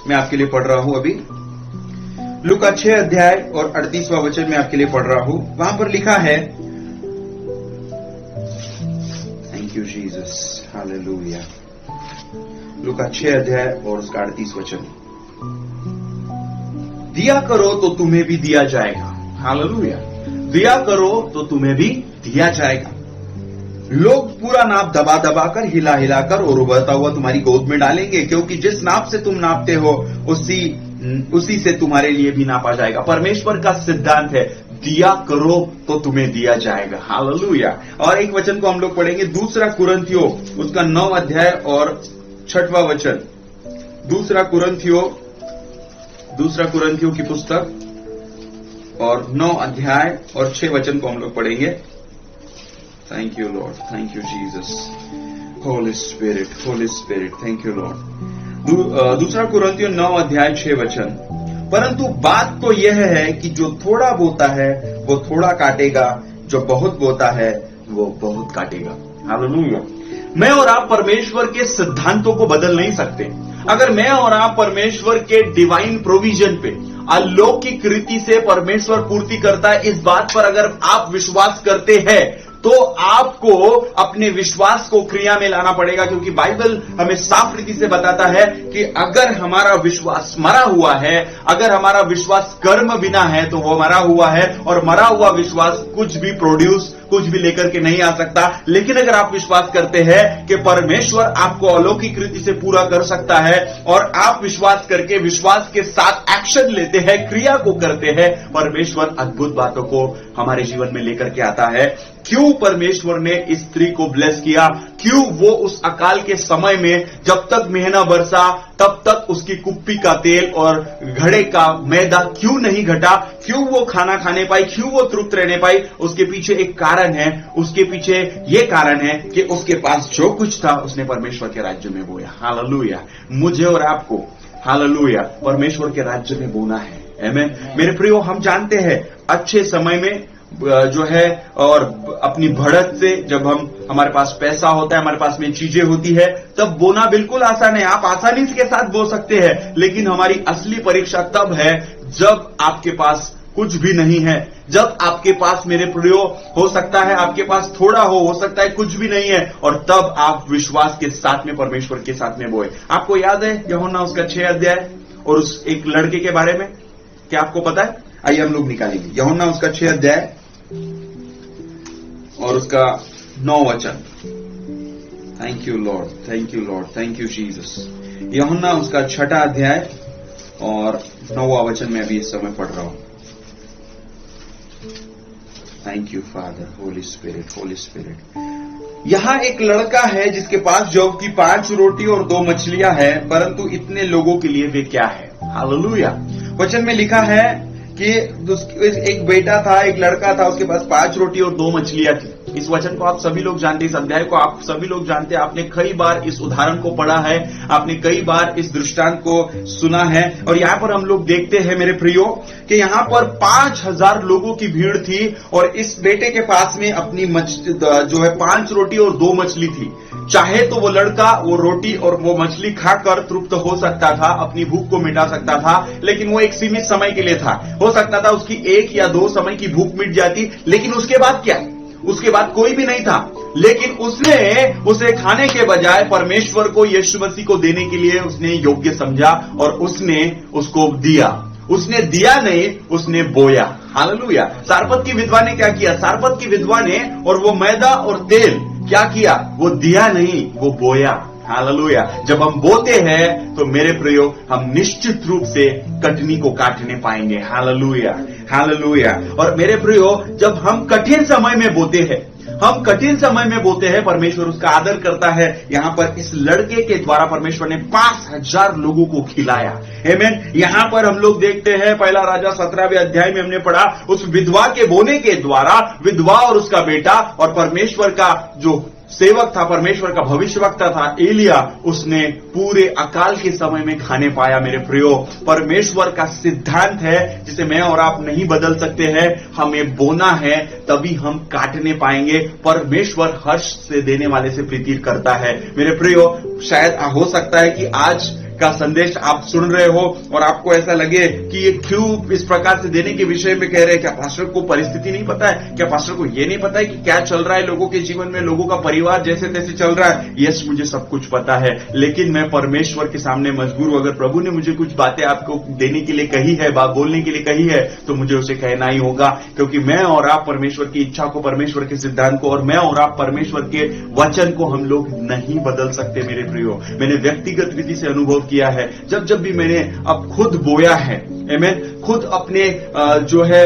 मैं आपके लिए पढ़ रहा हूं अभी। लूका 6 अध्याय और 38वां वचन मैं आपके लिए पढ़ रहा हूं। वहां पर लिखा है, थैंक यू जीसस, हालेलुया। लूका 6 अध्याय और उसका 38 वचन। दिया करो तो तुम्हें भी दिया जाएगा, हालेलुया। दिया करो तो तुम्हें भी दिया जाएगा। लोग पूरा नाप दबा दबा कर, हिला हिला कर और उबलता हुआ तुम्हारी गोद में डालेंगे, क्योंकि जिस नाप से तुम नापते हो उसी से तुम्हारे लिए भी नापा जाएगा। परमेश्वर का सिद्धांत है, दिया करो तो तुम्हें दिया जाएगा, हालेलुया। और एक वचन को हम लोग पढ़ेंगे, दूसरा कुरिन्थियों उसका 9 अध्याय और 6वां वचन। दूसरा कुरिन्थियों की पुस्तक और 9 अध्याय और 6 वचन को हम लोग पढ़ेंगे। Thank you Lord, thank you Jesus, Holi spirit, thank you Lord. दूसरा कुरिन्थियों 9 अध्याय 6 वचन। परंतु बात तो यह है कि जो थोड़ा बोता है वो थोड़ा काटेगा, जो बहुत बोता है वो बहुत काटेगा, हालेलुया। मैं और आप परमेश्वर के सिद्धांतों को बदल नहीं सकते। अगर मैं और आप परमेश्वर के डिवाइन प्रोविजन पे, अलौकिक रीति से परमेश्वर पूर्ति करता है, इस बात पर अगर आप विश्वास करते हैं, तो आपको अपने विश्वास को क्रिया में लाना पड़ेगा। क्योंकि बाइबल हमें साफ रीति से बताता है कि अगर हमारा विश्वास मरा हुआ है, अगर हमारा विश्वास कर्म बिना है, तो वो मरा हुआ है, और मरा हुआ विश्वास कुछ भी लेकर के नहीं आ सकता। लेकिन अगर आप विश्वास करते हैं कि परमेश्वर आपको अलौकिक रीति से पूरा कर सकता है, और आप विश्वास करके विश्वास के साथ एक्शन लेते हैं, क्रिया को करते हैं, परमेश्वर अद्भुत बातों को हमारे जीवन में लेकर के आता है। क्यों परमेश्वर ने इस स्त्री को ब्लेस किया? क्यों वो उस अकाल के समय में जब तक महीना बरसा तब तक उसकी कुप्पी का तेल और घड़े का मैदा क्यों नहीं घटा? क्यों वो खाना खाने पाई? क्यों वो तृप्त रहने पाई? उसके पीछे एक कारण है। उसके पीछे ये कारण है कि उसके पास जो कुछ था उसने परमेश्वर के राज्य में बोया, हालेलुया। मुझे और आपको, हालेलुया, परमेश्वर के राज्य में बोना है, आमीन। मेरे प्रियो, हम जानते हैं अच्छे समय में जो है, और अपनी बढ़त से जब हमारे पास पैसा होता है, हमारे पास में चीजें होती है, तब बोना बिल्कुल आसान है। आप आसानी के साथ बो सकते हैं। लेकिन हमारी असली परीक्षा तब है जब आपके पास कुछ भी नहीं है, जब आपके पास, मेरे प्रियो, हो सकता है आपके पास थोड़ा हो सकता है कुछ भी नहीं है, और तब आप विश्वास के साथ में परमेश्वर के साथ में बोए। आपको याद है यूहन्ना उसका 6 अध्याय और उस एक लड़के के बारे में? क्या आपको पता है? आइए हम लोग निकालेंगे यूहन्ना उसका 6 अध्याय और उसका 9 वचन। Thank you Lord, thank you Lord, thank you Jesus. यूहन्ना उसका 6 अध्याय और 9वां वचन में अभी इस समय पढ़ रहा हूं। Thank you father, Holi spirit. यहां एक लड़का है जिसके पास जौ की 5 रोटी और 2 मछलियां हैं, परंतु इतने लोगों के लिए वे क्या है? हालेलुया। वचन में लिखा है कि एक बेटा था, एक लड़का था, उसके पास 5 रोटी और 2 मछलियां थी। इस वचन को आप सभी लोग जानते हैं, इस अध्याय को आप सभी लोग जानते हैं। आपने कई बार इस उदाहरण को पढ़ा है, आपने कई बार इस दृष्टांत को सुना है। और यहां पर हम लोग देखते हैं मेरे प्रियो कि यहां पर 5000 लोगों की भीड़ थी, और इस बेटे के पास में अपनी जो है 5 रोटी और 2 मछली थी। चाहे तो वो लड़का वो रोटी और वो मछली खाकर तृप्त हो सकता था, अपनी भूख को मिटा सकता था, लेकिन वो एक सीमित समय के लिए था। हो सकता था उसकी 1 या 2 समय की भूख मिट जाती, लेकिन उसके बाद क्या? उसके बाद कोई भी नहीं था। लेकिन उसने उसे खाने के बजाय परमेश्वर को, यीशु मसीह को देने के लिए उसने योग्य समझा, और उसने उसको दिया। उसने दिया नहीं, उसने बोया, हालेलुया। सारपत की विधवा ने क्या किया? सारपत की विधवा ने और वो मैदा और तेल क्या किया? वो दिया नहीं, वो बोया, हालेलुया। जब हम बोते हैं तो मेरे प्रियो, हम निश्चित रूप से कटनी को काटने पाएंगे, हालेलुया, हालेलुया। और मेरे प्रियो, जब हम कठिन समय में बोते हैं, हम कठिन समय में बोते हैं, परमेश्वर उसका आदर करता है। यहां पर इस लड़के के द्वारा परमेश्वर ने 5000 लोगों को खिलाया। आमीन। यहां पर हम लोग देखते हैं, पहला राजा 17वें अध्याय में हमने पढ़ा, उस विधवा के बोने के द्वारा विधवा और उसका बेटा और परमेश्वर का जो सेवक था, परमेश्वर का भविष्यवक्ता था एलिया, उसने पूरे अकाल के समय में खाने पाया। मेरे प्रियो, परमेश्वर का सिद्धांत है जिसे मैं और आप नहीं बदल सकते हैं। हमें बोना है तभी हम काटने पाएंगे। परमेश्वर हर्ष से देने वाले से प्रीति करता है। मेरे प्रियो, शायद हो सकता है कि आज का संदेश आप सुन रहे हो और आपको ऐसा लगे कि ये क्यों इस प्रकार से देने के विषय में कह रहे हैं। क्या पास्टर को परिस्थिति नहीं पता है? क्या पास्टर को ये नहीं पता है कि क्या चल रहा है लोगों के जीवन में, लोगों का परिवार जैसे तैसे चल रहा है? यस, मुझे सब कुछ पता है, लेकिन मैं परमेश्वर के सामने मजबूर हूं। अगर प्रभु ने मुझे कुछ बातें आपको देने के लिए कही है, बात बोलने के लिए कही है, तो मुझे उसे कहना ही होगा, क्योंकि मैं और आप परमेश्वर की इच्छा को, परमेश्वर के सिद्धांत को, और मैं और आप परमेश्वर के वचन को हम लोग नहीं बदल सकते। मेरे प्रियो, मैंने व्यक्तिगत रीति से अनुभव किया है, जब भी मैंने अब खुद बोया है, आमीन, खुद अपने जो है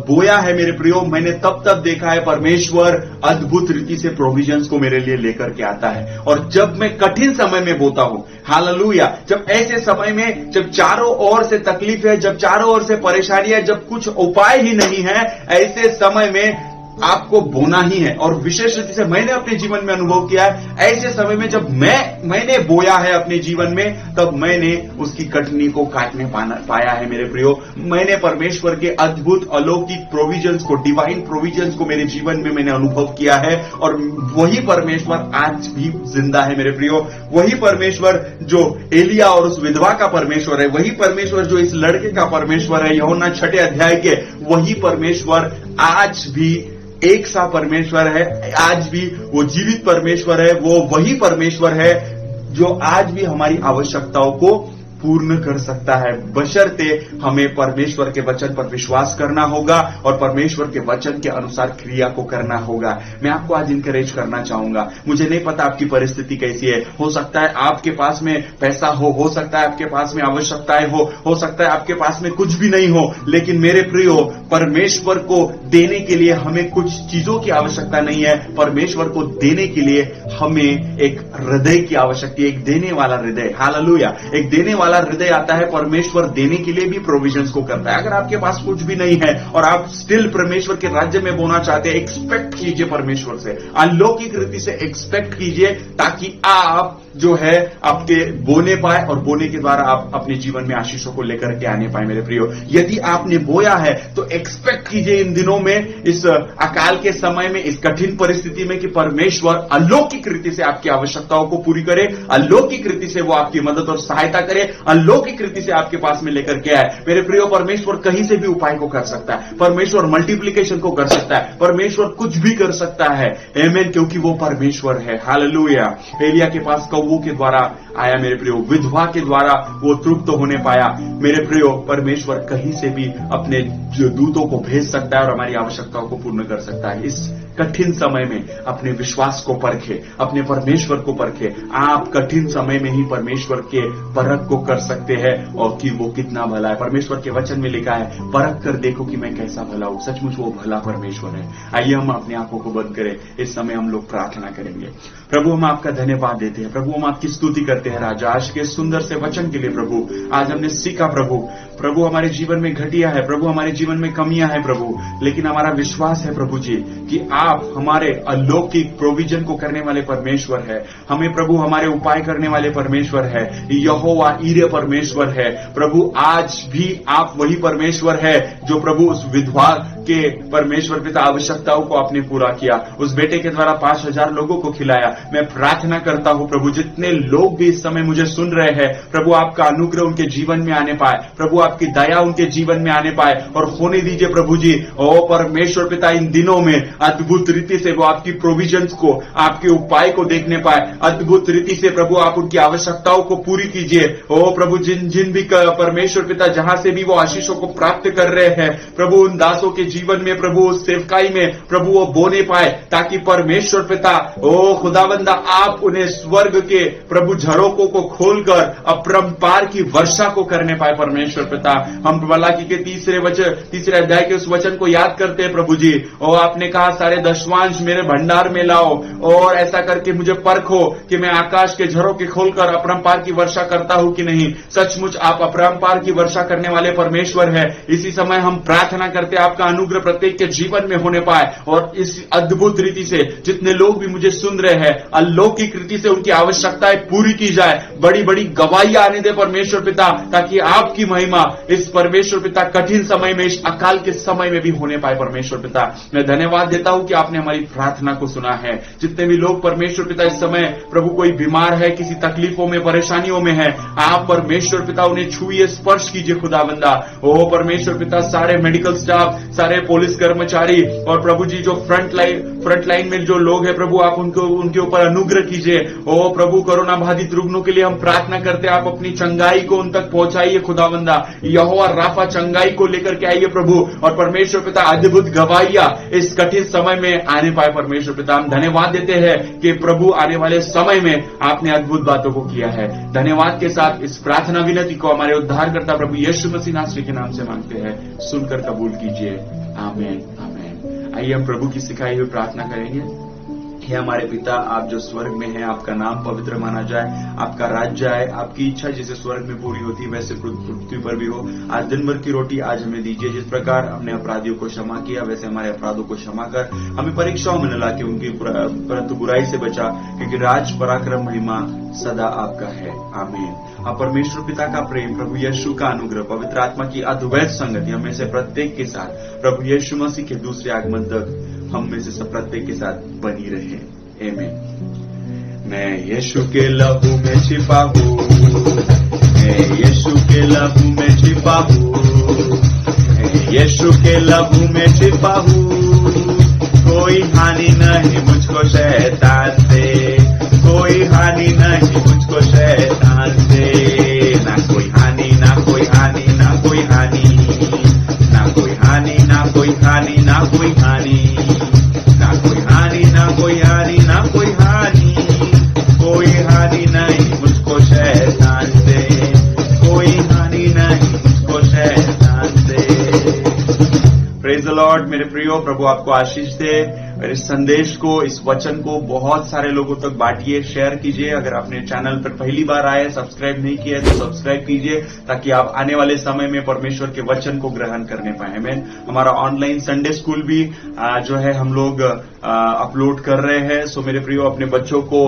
बोया है मेरे प्रियो, मैंने तब देखा है परमेश्वर अद्भुत रीति से प्रोविजंस को मेरे लिए लेकर के आता है। और जब मैं कठिन समय में बोता हूं, हालेलुया, जब ऐसे समय में, जब चारों ओर से तकलीफ है, जब चारों ओर से परेशानी है, जब कुछ उपाय ही नहीं है, ऐसे समय में आपको बोना ही है। और विशेष रूप से मैंने अपने जीवन में अनुभव किया है, ऐसे समय में जब मैंने बोया है अपने जीवन में, तब मैंने उसकी कटनी को काटने पाया है। मेरे प्रियो, मैंने परमेश्वर के अद्भुत अलौकिक प्रोविजंस को, डिवाइन प्रोविजंस को मेरे जीवन में मैंने अनुभव किया है। और वही परमेश्वर आज भी जिंदा है। मेरे प्रियो, वही परमेश्वर जो एलिया और उस विधवा का परमेश्वर है, वही परमेश्वर जो इस लड़के का परमेश्वर है, यूहन्ना 6 अध्याय के, वही परमेश्वर आज भी एक सा परमेश्वर है। आज भी वो जीवित परमेश्वर है। वो वही परमेश्वर है जो आज भी हमारी आवश्यकताओं को पूर्ण कर सकता है, बशर्ते हमें परमेश्वर के वचन पर विश्वास करना होगा और परमेश्वर के वचन के अनुसार क्रिया को करना होगा। मैं आपको आज इंकरेज करना चाहूंगा। मुझे नहीं पता आपकी परिस्थिति कैसी है। हो सकता है आपके पास में पैसा हो सकता है आपके पास में आवश्यकताएं हो सकता है आपके पास में कुछ भी नहीं हो, लेकिन मेरे प्रियो, परमेश्वर को देने के लिए हमें कुछ चीजों की आवश्यकता नहीं है। परमेश्वर को देने के लिए हमें एक हृदय की आवश्यकता है, एक देने वाला हृदय। हालेलुया, एक देने वाला हृदय आता है। परमेश्वर देने के लिए भी प्रोविजंस को करता है। अगर आपके पास कुछ भी नहीं है और आप स्टिल परमेश्वर के राज्य में बोना चाहते हैं, एक्सपेक्ट कीजिए परमेश्वर से, अलौकिक रीति से एक्सपेक्ट कीजिए, ताकि आप जो है आपके बोने पाए और बोने के द्वारा आप अपने जीवन में आशीषों को लेकर के आने पाए। मेरे प्रियो, यदि आपने बोया है तो एक्सपेक्ट कीजिए इन दिनों में, इस अकाल के समय में, इस कठिन परिस्थिति में, कि परमेश्वर अलौकिक रीति से आपकी आवश्यकताओं को पूरी करे, अलौकिक रीति से वो आपकी मदद और सहायता करे, अलौकिक रीति से आपके पास में लेकर के आए। मेरे प्रियो, परमेश्वर कहीं से भी उपाय को कर सकता है, परमेश्वर मल्टीप्लिकेशन को कर सकता है, परमेश्वर कुछ भी कर सकता है। आमीन, क्योंकि वो परमेश्वर है। हालेलुया। एलिया के पास कौवों के द्वारा आया मेरे प्रियो, विधवा के द्वारा वो तृप्त होने पाया। मेरे प्रियो, परमेश्वर कहीं से भी अपने दूतों को भेज सकता है और हमारी आवश्यकताओं को पूर्ण कर सकता है। इस कठिन समय में अपने विश्वास को परखे, अपने परमेश्वर को परखे। आप कठिन समय में ही परमेश्वर के परख को कर सकते हैं और कि वो कितना भला है। परमेश्वर के वचन में लिखा है, परख कर देखो कि मैं कैसा भला हूं। सचमुच वो भला परमेश्वर है। आइए हम अपने आंखों को बंद करें। इस समय हम लोग प्रार्थना करेंगे। प्रभु, हम आपका धन्यवाद देते हैं। प्रभु, हम आपकी स्तुति करते हैं राजा, आज के सुंदर से वचन के लिए। प्रभु, आज हमने सीखा प्रभु हमारे जीवन में घटिया है, प्रभु हमारे जीवन में कमियां है प्रभु, लेकिन हमारा विश्वास है प्रभु जी कि आप हमारे अलौकिक प्रोविजन को करने वाले परमेश्वर है। हमें प्रभु हमारे उपाय करने वाले परमेश्वर है। यहोवा ईरे परमेश्वर है। प्रभु, आज भी आप वही परमेश्वर है जो प्रभु उस विधवा के परमेश्वर पिता आवश्यकताओं को आपने पूरा किया, उस बेटे के द्वारा 5000 लोगों को खिलाया। मैं प्रार्थना करता हूं प्रभु, जितने लोग भी इस समय मुझे सुन रहे हैं, प्रभु आपका अनुग्रह उनके जीवन में आने पाए, प्रभु आपकी दया उनके जीवन में आने पाए और होने दीजिए प्रभु जी। ओ परमेश्वर पिता, इन दिनों में अद्भुत रीति से वो आपकी प्रोविजंस को, आपके उपाय को देखने पाए। अद्भुत रीति से प्रभु आप उनकी आवश्यकताओं को पूरी कीजिए। ओ प्रभु, जिन भी परमेश्वर पिता जहां से भी वो आशीषों को प्राप्त कर रहे हैं, प्रभु उन दासों के जीवन में प्रभु उस सेवकाई में प्रभु वो बोने पाए, ताकि परमेश्वर पिता ओ खुदाबंदा आप उन्हें स्वर्ग के प्रभु झरोकों को खोलकर अपरंपार की वर्षा को करने पाए। परमेश्वर पिता हम मलाकी के तीसरे अध्याय के उस वचन को याद करते हैं प्रभु जी। और आपने कहा सारे दशवांश मेरे भंडार में लाओ और ऐसा करके मुझे परखो कि मैं आकाश के झरोखे खोलकर अपरंपार की वर्षा करता हूं कि नहीं। सचमुच आप अपरंपार की वर्षा करने वाले परमेश्वर है। इसी समय हम प्रार्थना करते आपका अनुग्रह प्रत्येक के जीवन में होने पाए और इस अद्भुत रीति से जितने लोग भी मुझे सुन रहे हैं अलौकिक रीति से उनकी आवश्यकताएं पूरी की जाए। बड़ी बड़ी गवाहियां आने दे परमेश्वर पिता, ताकि आपकी महिमा इस परमेश्वर पिता कठिन समय में, इस अकाल के समय में भी होने पाए। परमेश्वर पिता मैं धन्यवाद देता हूं कि आपने हमारी प्रार्थना को सुना है। जितने भी लोग परमेश्वर पिता इस समय प्रभु कोई बीमार है, किसी तकलीफों में परेशानियों में है, आप परमेश्वर पिता उन्हें छुइए, स्पर्श कीजिए खुदाबंदा। ओ परमेश्वर पिता सारे मेडिकल स्टाफ, सारे पुलिस कर्मचारी और प्रभु जी जो फ्रंट लाइन में जो लोग हैं प्रभु आप उनके ऊपर अनुग्रह कीजिए। ओ प्रभु कोरोना बाधित रुग्णों के लिए हम प्रार्थना करते हैं, आप अपनी चंगाई को उन तक पहुंचाइए खुदाबंदा। यहोवा राफा चंगाई को लेकर के आइए प्रभु, और परमेश्वर पिता अद्भुत गवाहियां इस कठिन समय में आने पाए। परमेश्वर पिता हम धन्यवाद देते हैं कि प्रभु आने वाले समय में आपने अद्भुत बातों को किया है। धन्यवाद के साथ इस प्रार्थना विनती को हमारे उद्धारकर्ता प्रभु यीशु मसीह नासरी के नाम से मांगते हैं, सुनकर कबूल कीजिए। आमीन आमीन। आइए हम प्रभु की सिखाई हुई प्रार्थना करेंगे। हे हमारे पिता, आप जो स्वर्ग में हैं, आपका नाम पवित्र माना जाए, आपका राज्य आए, आपकी इच्छा जैसे स्वर्ग में पूरी होती है वैसे पृथ्वी पर भी हो। आज दिन भर की रोटी आज हमें दीजिए। जिस प्रकार हमने अपराधियों को क्षमा किया वैसे हमारे अपराधों को क्षमा कर, हमें परीक्षाओं में न ला के उनकी परंतु बुराई से बचा, क्योंकि राज पराक्रम महिमा सदा आपका है। आमीन। अब परमेश्वर पिता का प्रेम, प्रभु यीशु का अनुग्रह, पवित्र आत्मा की अद्वैत संगति हमें से प्रत्येक के साथ प्रभु यीशु मसीह के दूसरे आगमन तक हम में से सब प्रत्येक के साथ बनी रहे। आमीन। मैं यीशु के लहू में छिपा हूँ, मैं यीशु के लहू में छिपा हूँ, मैं यीशु के लहू में छिपा हूँ। कोई हानि नहीं मुझको शैतान से, कोई हानि नहीं मुझको शैतान से। ना कोई हानि, ना कोई हानि, ना कोई हानि, ना कोई हानि, ना कोई हानि, ना कोई हानि, ना कोई हानि, ना कोई हानि, ना कोई हानि। कोई हानि नहीं मुझको शैतान से, कोई हानि नहीं मुझको शैतान से। Praise the Lord. मेरे प्रियो, प्रभु आपको आशीष दे। और इस संदेश को, इस वचन को बहुत सारे लोगों तक बांटिए, शेयर कीजिए। अगर आपने चैनल पर पहली बार आए, सब्सक्राइब नहीं किया तो सब्सक्राइब कीजिए, ताकि आप आने वाले समय में परमेश्वर के वचन को ग्रहण करने पाए। आमीन। हमारा ऑनलाइन संडे स्कूल भी जो है हम लोग अपलोड कर रहे हैं। सो मेरे प्रियो, अपने बच्चों को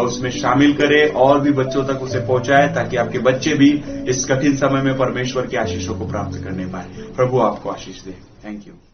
उसमें शामिल करें और भी बच्चों तक उसे पहुंचाए, ताकि आपके बच्चे भी इस कठिन समय में परमेश्वर की आशीषों को प्राप्त करने पाए। प्रभु आपको आशीष दे। Thank you.